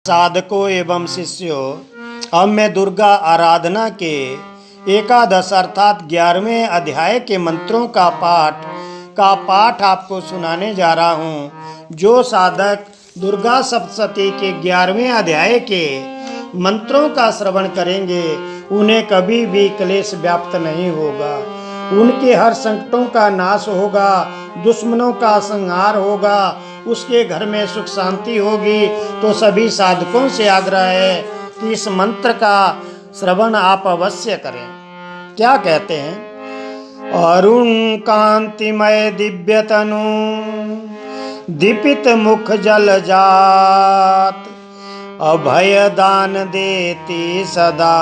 साधकों एवं शिष्यों, अब मैं दुर्गा आराधना के एकादश अर्थात 11वें अध्याय के मंत्रों का पाठ आपको सुनाने जा रहा हूँ। जो साधक दुर्गा सप्तशती के 11वें अध्याय के मंत्रों का श्रवण करेंगे उन्हें कभी भी क्लेश व्याप्त नहीं होगा। उनके हर संकटों का नाश होगा, दुश्मनों का संहार होगा, उसके घर में सुख शांति होगी। तो सभी साधकों से आग्रह है कि इस मंत्र का श्रवण आप अवश्य करें। क्या कहते हैं? अरुण कांतिमय दिव्य तनु दीपित मुख जल जात, अभय दान देती सदा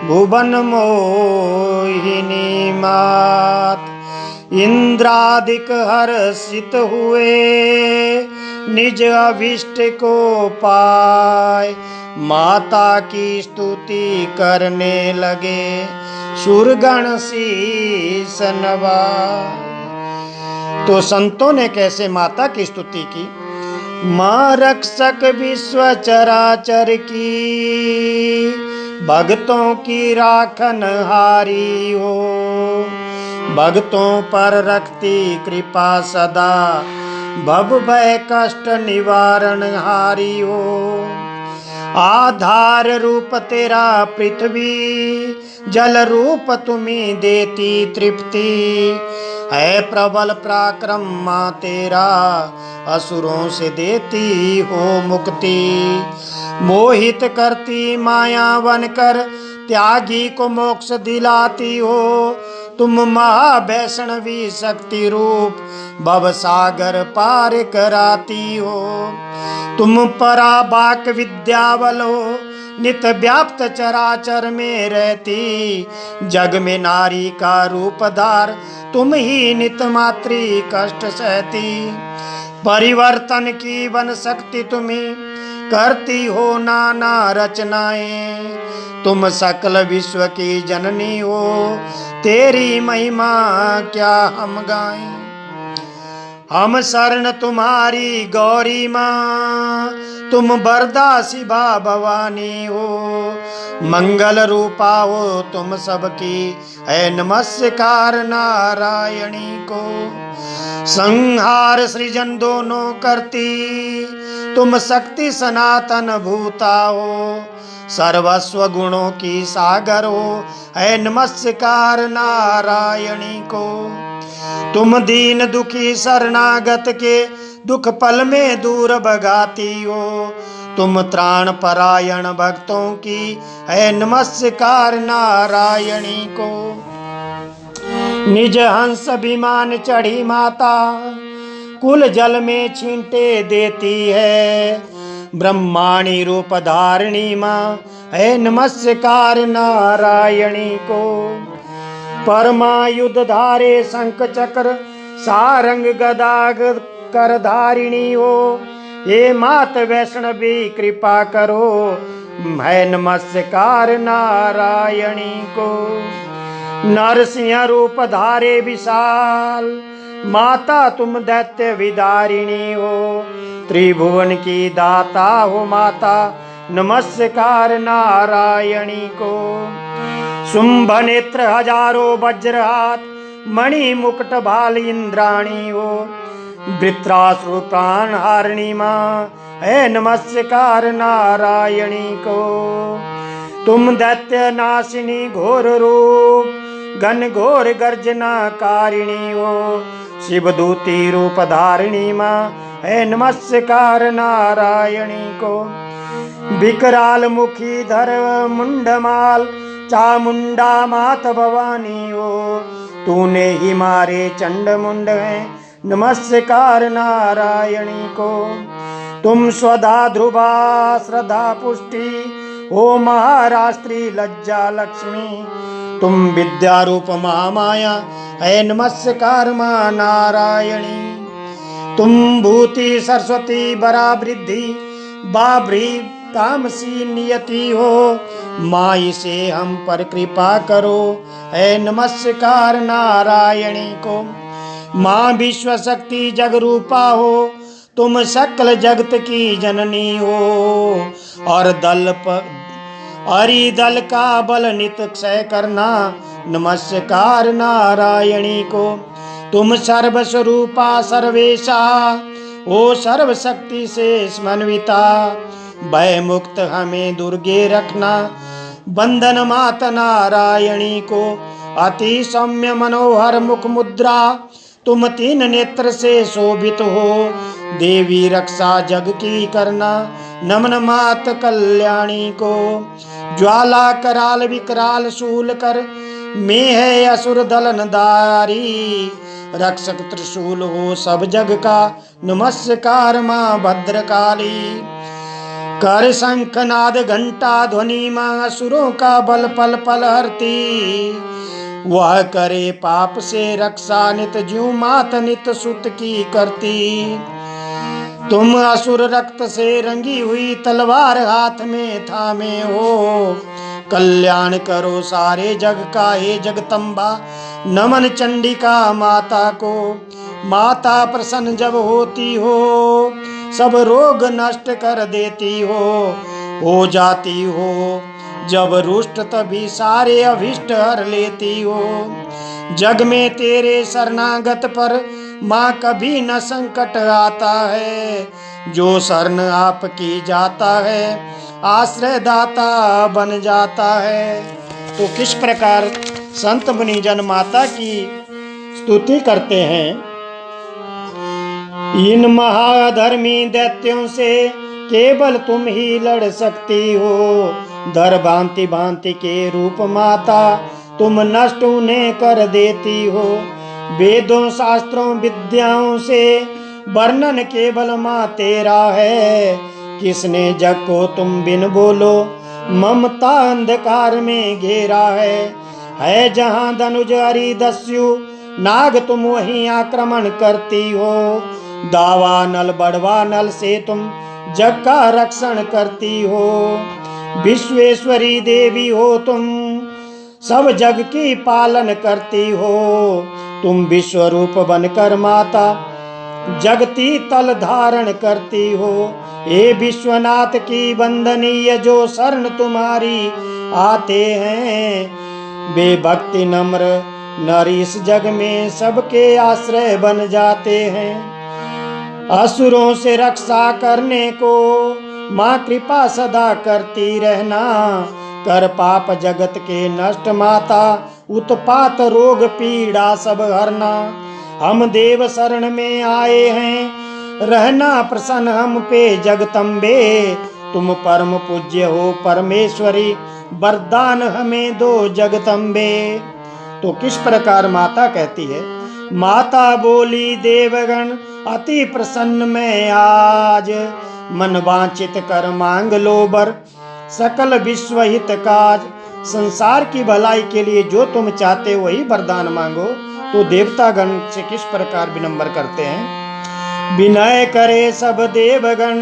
भुवन मोहिनी मात। इंद्रादिक हर्षित हुए निज अभिष्ट को पाए, माता की स्तुति करने लगे सुरगण शीस नवाए। तो संतों ने कैसे माता की स्तुति की? माँ रक्षक विश्व चराचर की, भक्तों की राखन हारी हो, भक्तों पर रखती कृपा सदा, भव भय कष्ट निवारण हारी हो। आधार रूप तेरा पृथ्वी, जल रूप तुम्हें देती तृप्ति, है प्रबल पराक्रम माँ तेरा, असुरों से देती हो मुक्ति। मोहित करती माया बनकर त्यागी को मोक्ष दिलाती हो, तुम महावैष्णवी शक्ति रूप भव सागर पार कराती हो। तुम पराबाक विद्यावल हो, नित व्याप्त चराचर में रहती, जग में नारी का रूपधार तुम ही नित मातृ कष्ट सहती। परिवर्तन की वन शक्ति तुम्हें करती हो नाना रचनाएं, तुम सकल विश्व की जननी हो, तेरी महिमा क्या हम गाएं। हम शरण तुम्हारी गौरी माँ, तुम वरदा शिवा भवानी हो, मंगल रूपा हो तुम सबकी, है नमस्कार नारायणी को। संहार सृजन दोनों करती, तुम शक्ति सनातन भूता हो, सर्वस्व गुणों की सागर हो, है नमस्कार नारायणी को। तुम दीन दुखी शरणागत के दुख पल में दूर भगाती हो, तुम त्राण परायण भक्तों की, है नमस्कार नारायणी को। निज हंस विमान चढ़ी माता, कुल जल में छींटे देती है, ब्रह्माणी रूप धारिणी माँ, है नमस्कार नारायणी को। परमायुध धारे शंख चक्र सारंग गदा कर धारिणी हो, हे मात वैष्णवी कृपा करो, है नमस्कार नारायणी को। नरसिंह रूप धारे विशाल, माता तुम दैत्य विदारिणी हो, त्रिभुवन की दाता हो माता, नमस्कार नारायणी को। शुंभ नेत्र हजारों वज्र हाथ, मणि मुकुट भाल इंद्राणी हो, वृत्रासुर प्राण हारिणी माँ, है नमस्कार नारायणी को। तुम दैत्य नाशिनी घोर रूप, घन घोर गर्जना कारिणी हो, शिवदूती रूप धारिणी माँ, है नमस्कार नारायणी को। विकराल मुखी धर मुंडमाल, चामुंडा मात भवानी हो, तूने ही मारे चंड मुंड है, नमस्कार नारायणी को। तुम स्वधा ध्रुवा श्रद्धा पुष्टि हो, महाराष्ट्री लज्जा लक्ष्मी, तुम विद्या रूप महामाया, है नमस्कार माँ नारायणी। तुम भूति सरस्वती बरा वृद्धि बाबरी तामसी नियति हो, माई से हम पर कृपा करो, है नमस्कार नारायणी को। माँ विश्व शक्ति जग रूपा हो, तुम सकल जगत की जननी हो। और दल का बल नित क्षय करना, नमस्कार नारायणी को। तुम सर्वस्वरूपा सर्वेशा, ओ सर्वशक्ति से स्मन्विता। भय मुक्त हमें दुर्गे रखना, बंधन मात नारायणी को। अति सौम्य मनोहर मुख मुद्रा, तुम तीन नेत्र से शोभित हो। देवी रक्षा जग की करना, नमन मात कल्याणी को। ज्वाला कराल विकराल शूल कर, में है असुर दलनदारी। रक्षक त्रिशूल हो सब जग का, नमस्कार माँ भद्रकाली। कर शंखनाद घंटा ध्वनि, माँ असुरों का बल पल पल हरती। वह करे पाप से रक्षा, नित ज्यों मात नित सुत की करती। तुम असुर रक्त से रंगी हुई तलवार हाथ में थामे हो। कल्याण करो सारे जग का हे जगदम्बा, नमन चंडिका माता को। माता प्रसन्न जब होती हो, सब रोग नष्ट कर देती हो जाती हो। जब रुष्ट तभी सारे अभिष्ट हर लेती हो। जग में तेरे शरणागत पर माँ कभी न संकट आता है। जो शरण आपकी जाता है, आश्रय दाता बन जाता है। तो किस प्रकार संत मुनिजन माता की स्तुति करते हैं। इन महाधर्मी दैत्यों से केवल तुम ही लड़ सकती हो। धर भांति भांति के रूप माता, तुम नष्ट उन्हें कर देती हो। वेदों शास्त्रों विद्याओं से वर्णन केवल माँ तेरा है। किसने जग को तुम बिन बोलो, ममता अंधकार में घेरा है जहाँ धनुज हरि दस्यु नाग, तुम वहीं आक्रमण करती हो। दावा नल बड़वा नल से तुम जग का रक्षण करती हो। विश्वेश्वरी देवी हो तुम, सब जग की पालन करती हो। तुम विश्वरूप बनकर माता, जगती तल धारण करती हो। हे विश्वनाथ की वंदनीय, जो शरण तुम्हारी आते हैं। बेभक्ति नम्र नर इस जग में सबके आश्रय बन जाते हैं। असुरों से रक्षा करने को माँ कृपा सदा करती रहना। कर पाप जगत के नष्ट माता, उत्पात रोग पीड़ा सब हरना। हम देव शरण में आए हैं, रहना प्रसन्न हम पे जगदम्बे। तुम परम पूज्य हो परमेश्वरी, वरदान हमें दो जगदम्बे। तो किस प्रकार माता कहती है। माता बोली देवगण अति प्रसन्न मैं आज, मन वांछित कर मांग लो बर, सकल विश्व हित काज। संसार की भलाई के लिए जो तुम चाहते वही वरदान मांगो। तो देवतागण से किस प्रकार विनम्र करते हैं। विनय करे सब देवगण,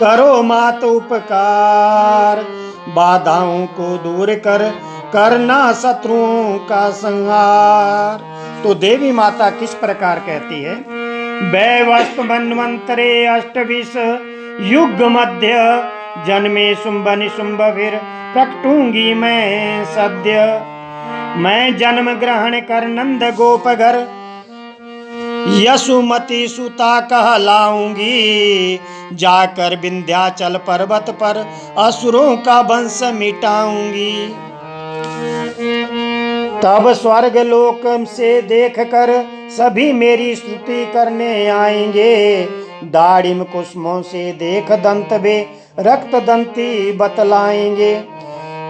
करो मात उपकार। बाधाओं को दूर कर, करना शत्रुओं का संहार। तो देवी माता किस प्रकार कहती है। वैवस्त मनवंतरे अष्टविश युग मध्य, जन्मे शुंभ निशुंभ फिर प्रकटूंगी मैं सद्य। मैं जन्म ग्रहण कर नंद गोप घर, यशुमती सुता कहलाऊंगी। जाकर विंध्याचल पर्वत पर असुरों का वंश मिटाऊंगी। तब स्वर्ग लोक से देखकर सभी मेरी स्तुति करने आएंगे। दाड़िम कुसुमों से देख दंत वे रक्त दंती बतलाएंगे।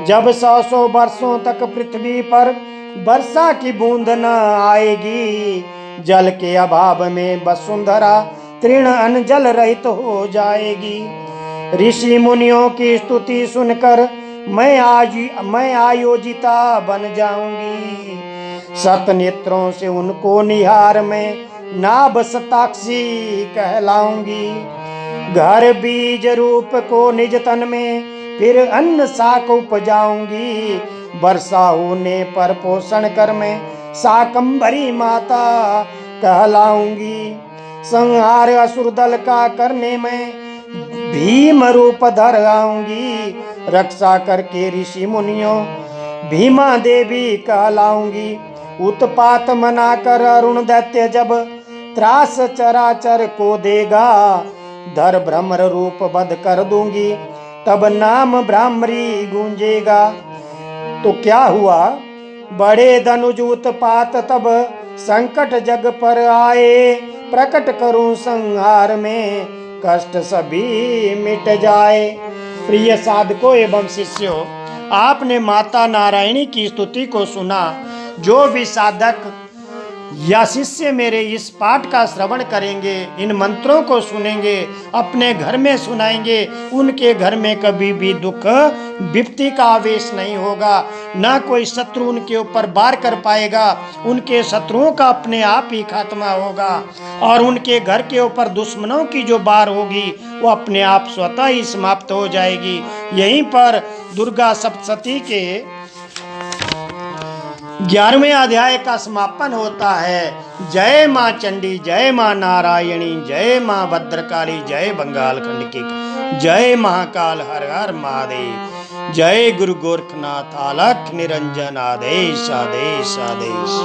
जब 100 वर्षों तक पृथ्वी पर वर्षा की बूंद न आएगी, जल के अभाव में वसुंधरा तृण अन्न जल रहित हो जाएगी। ऋषि मुनियों की स्तुति सुनकर मैं आयोजिता बन जाऊंगी। सत नेत्रों से उनको निहार में नाभ शताक्षी कहलाऊंगी। घर बीज रूप को निज तन में फिर अन्न शाक उपजाऊंगी। वर्षा होने पर पोषण कर मैं शाकंभरी माता कहलाऊंगी। संहार असुर दल का करने में भीम रूप धर आऊंगी, रक्षा करके ऋषि मुनियों भीमा देवी कहलाऊंगी। उत्पात मना कर अरुण दैत्य जब त्रास चराचर को देगा, धर भ्रमर रूप बध कर दूंगी, तब नाम भ्रामरी गूंजेगा। तो क्या हुआ, बड़े धनुज उत्पात तब संकट जग पर आए, प्रकट करूं संहार में कष्ट सभी मिट जाए। प्रिय साधकों एवं शिष्यों, आपने माता नारायणी की स्तुति को सुना। जो भी साधक या शिष्य मेरे इस पाठ का श्रवण करेंगे, इन मंत्रों को सुनेंगे, अपने घर में सुनाएंगे, उनके घर में कभी भी दुख विपत्ति का आवेश नहीं होगा, ना कोई शत्रु उनके ऊपर वार कर पाएगा, उनके शत्रुओं का अपने आप ही खात्मा होगा, और उनके घर के ऊपर दुश्मनों की जो वार होगी वो अपने आप स्वतः ही समाप्त हो जाएगी। यहीं पर दुर्गा सप्तशती के 11वें अध्याय का समापन होता है। जय माँ चंडी, जय माँ नारायणी, जय माँ भद्रकाली, जय बंगाल खंड की, जय महाकाल, हर हर महादेव, जय गुरु गोरखनाथ, अलख निरंजन, आदेश आदेश आदेश।